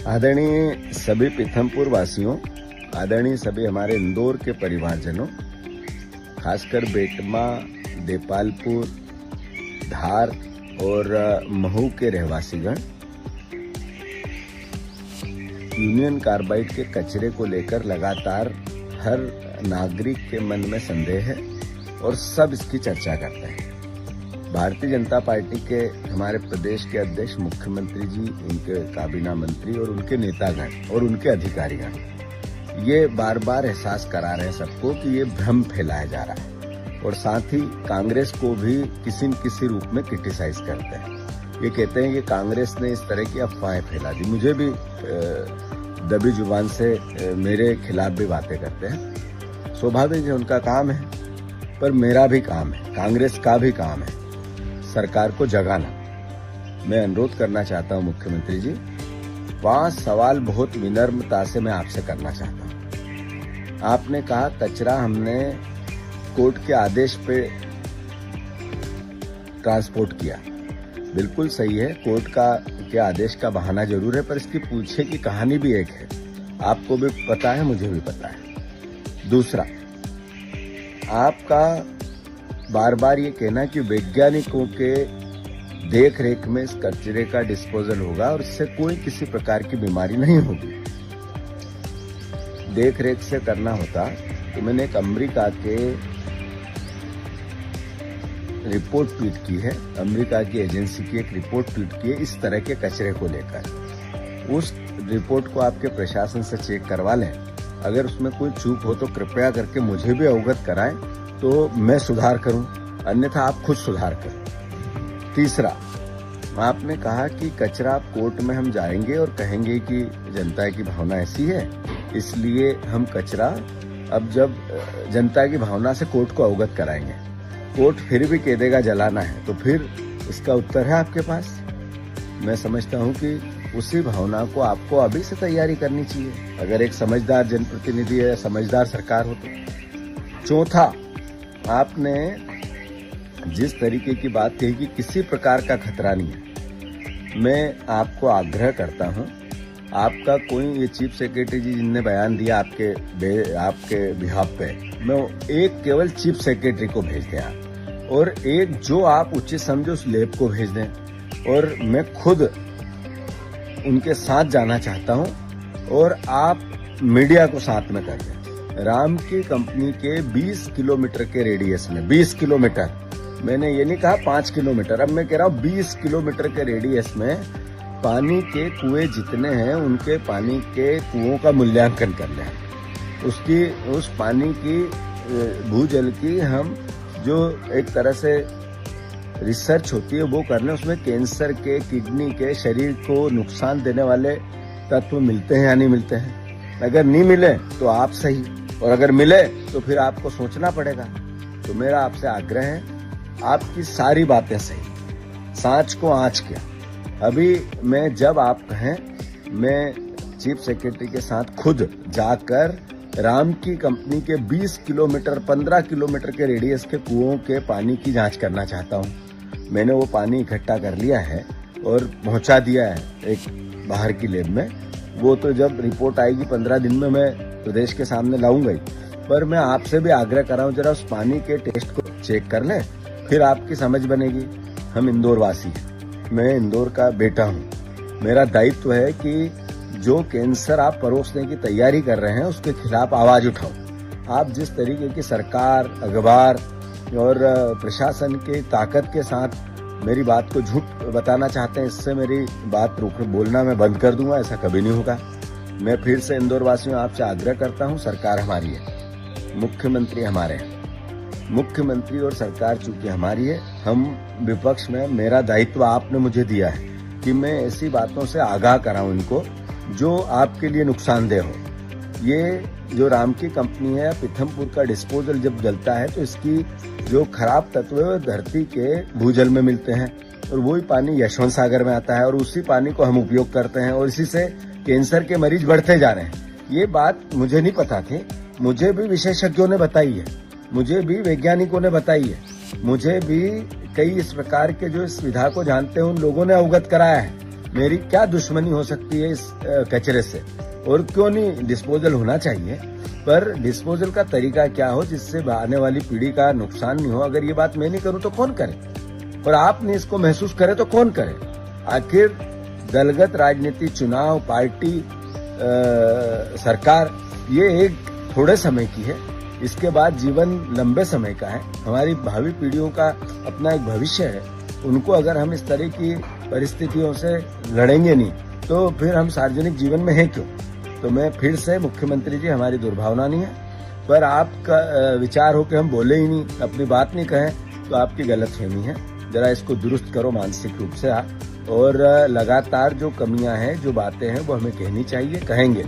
आदरणीय सभी पीथमपुर वासियों, आदरणीय सभी हमारे इंदौर के परिवारजनों, खासकर बेटमा, देपालपुर, धार और महू के रहवासीगण, यूनियन कार्बाइड के कचरे को लेकर लगातार हर नागरिक के मन में संदेह है और सब इसकी चर्चा करते हैं। भारतीय जनता पार्टी के हमारे प्रदेश के अध्यक्ष मुख्यमंत्री जी, उनके काबीना मंत्री और उनके नेतागण और उनके अधिकारीगण ये बार बार एहसास करा रहे हैं सबको कि ये भ्रम फैलाया जा रहा है और साथ ही कांग्रेस को भी किसी न किसी रूप में क्रिटिसाइज करते हैं। ये कहते हैं कि कांग्रेस ने इस तरह की अफवाहें फैला दी। मुझे भी दबी जुबान से मेरे खिलाफ भी बातें करते हैं। स्वाभाविक है, उनका काम है, पर मेरा भी काम है, कांग्रेस का भी काम है सरकार को जगाना। मैं अनुरोध करना चाहता हूं मुख्यमंत्री जी, 5 सवाल बहुत विनम्रता से मैं आपसे करना चाहता हूं। आपने कहा कचरा हमने कोर्ट के आदेश पे ट्रांसपोर्ट किया। बिल्कुल सही है, कोर्ट के आदेश का बहाना जरूर है, पर इसकी पीछे की कहानी भी एक है। आपको भी पता है, मुझे भी पता है। दूसरा, आपका बार बार ये कहना कि वैज्ञानिकों के देख रेख में इस कचरे का डिस्पोजल होगा और इससे कोई किसी प्रकार की बीमारी नहीं होगी। देख रेख से करना होता तो मैंने एक अमेरिका के रिपोर्ट ट्वीट की है, अमेरिका की एजेंसी की एक रिपोर्ट ट्वीट की है इस तरह के कचरे को लेकर। उस रिपोर्ट को आपके प्रशासन से चेक करवा लें। अगर उसमें कोई चूक हो तो कृपया करके मुझे भी अवगत कराएं तो मैं सुधार करूं, अन्यथा आप खुद सुधार करें। तीसरा, आपने कहा कि कचरा कोर्ट में हम जाएंगे और कहेंगे कि जनता की भावना ऐसी है, इसलिए हम कचरा अब जब जनता की भावना से कोर्ट को अवगत कराएंगे। कोर्ट फिर भी कह देगा जलाना है, तो फिर इसका उत्तर है आपके पास। मैं समझता हूं कि उसी भावना को आपको अभी से तैयारी करनी चाहिए, अगर एक समझदार जनप्रतिनिधि है, समझदार सरकार हो तो। चौथा, आपने जिस तरीके की बात कही कि किसी प्रकार का खतरा नहीं है, मैं आपको आग्रह करता हूं, आपका कोई ये चीफ सेक्रेटरी जी जिनने बयान दिया आपके बिहाफ पे, मैं एक केवल चीफ सेक्रेटरी को भेज दें आप, और एक जो आप उचित समझो उस लैब को भेज दें, और मैं खुद उनके साथ जाना चाहता हूं और आप मीडिया को साथ में कर दें। राम की कंपनी के 20 किलोमीटर के रेडियस में, 20 किलोमीटर, मैंने ये नहीं कहा 5 किलोमीटर, अब मैं कह रहा हूँ 20 किलोमीटर के रेडियस में पानी के कुएं जितने हैं उनके पानी के कुओं का मूल्यांकन कर लें। उस पानी की भूजल की हम जो एक तरह से रिसर्च होती है वो कर लें, उसमें कैंसर के, किडनी के, शरीर को नुकसान देने वाले तत्व मिलते हैं या नहीं मिलते हैं। अगर नहीं मिले तो आप सही, और अगर मिले तो फिर आपको सोचना पड़ेगा। तो मेरा आपसे आग्रह है, आपकी सारी बातें सही, सांच को आंच किया। अभी मैं जब आप कहें, मैं चीफ सेक्रेटरी के साथ खुद जाकर राम की कंपनी के 20 किलोमीटर, 15 किलोमीटर के रेडियस के कुओं के पानी की जांच करना चाहता हूं। मैंने वो पानी इकट्ठा कर लिया है और पहुंचा दिया है एक बाहर की लैब में। वो तो जब रिपोर्ट आएगी 15 दिन में मैं प्रदेश के सामने लाऊंगा ही, पर मैं आपसे भी आग्रह कर रहा हूं, जरा उस पानी के टेस्ट को चेक कर लें, फिर आपकी समझ बनेगी। हम इंदौर वासी हैं, मैं इंदौर का बेटा हूं, मेरा दायित्व है कि जो कैंसर आप परोसने की तैयारी कर रहे हैं उसके खिलाफ आवाज उठाओ। आप जिस तरीके की सरकार, अखबार और प्रशासन की ताकत के साथ मेरी बात को झूठ बताना चाहते हैं, इससे मेरी बात बोलना मैं बंद कर दूंगा, ऐसा कभी नहीं होगा। मैं फिर से इंदौर वासियों आपसे आग्रह करता हूं, सरकार हमारी है, मुख्यमंत्री हमारे हैं, मुख्यमंत्री और सरकार चूंकि हमारी है, हम विपक्ष में, मेरा दायित्व आपने मुझे दिया है कि मैं ऐसी बातों से आगाह कराऊं इनको जो आपके लिए नुकसानदेह हो। ये जो राम की कंपनी है, पीथमपुर का डिस्पोजल जब जलता है तो इसकी जो खराब तत्व है धरती के भूजल में मिलते हैं और वही पानी यशवंत सागर में आता है और उसी पानी को हम उपयोग करते हैं और इसी से कैंसर के मरीज बढ़ते जा रहे हैं। ये बात मुझे नहीं पता थी, मुझे भी विशेषज्ञों ने बताई है, मुझे भी वैज्ञानिकों ने बताई है, मुझे भी कई इस प्रकार के जो इस विधा को जानते हैं उन लोगों ने अवगत कराया है। मेरी क्या दुश्मनी हो सकती है इस कचरे से, और क्यों नहीं डिस्पोजल होना चाहिए, पर डिस्पोजल का तरीका क्या हो जिससे आने वाली पीढ़ी का नुकसान नहीं हो। अगर ये बात मैं नहीं करूं तो कौन करे, और आप नहीं इसको महसूस करे तो कौन करे। आखिर दलगत राजनीति, चुनाव, पार्टी, सरकार, ये एक थोड़े समय की है, इसके बाद जीवन लंबे समय का है। हमारी भावी पीढ़ियों का अपना एक भविष्य है, उनको अगर हम इस तरह की परिस्थितियों से लड़ेंगे नहीं तो फिर हम सार्वजनिक जीवन में हैं क्यों। तो मैं फिर से, मुख्यमंत्री जी, हमारी दुर्भावना नहीं है, पर आपका विचार हो कि हम बोले ही नहीं, अपनी बात नहीं कहें, तो आपकी गलतफहमी है। जरा इसको दुरुस्त करो मानसिक रूप से आप, और लगातार जो कमियां हैं, जो बातें हैं, वो हमें कहनी चाहिए, कहेंगे।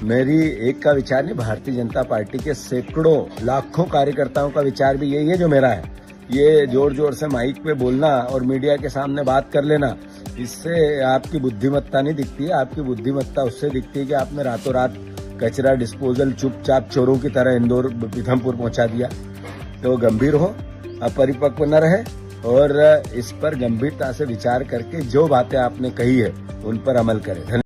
मेरी एक का विचार नहीं, भारतीय जनता पार्टी के सैकड़ों लाखों कार्यकर्ताओं का विचार भी यही है जो मेरा है। ये जोर जोर से माइक पे बोलना और मीडिया के सामने बात कर लेना, इससे आपकी बुद्धिमत्ता नहीं दिखती है। आपकी बुद्धिमत्ता उससे दिखती है कि आपने रातों रात कचरा डिस्पोजल चुपचाप चोरों की तरह इंदौर, पीथमपुर पहुंचा दिया। तो गंभीर हो, अपरिपक्व न रहे, और इस पर गंभीरता से विचार करके जो बातें आपने कही है उन पर अमल करें।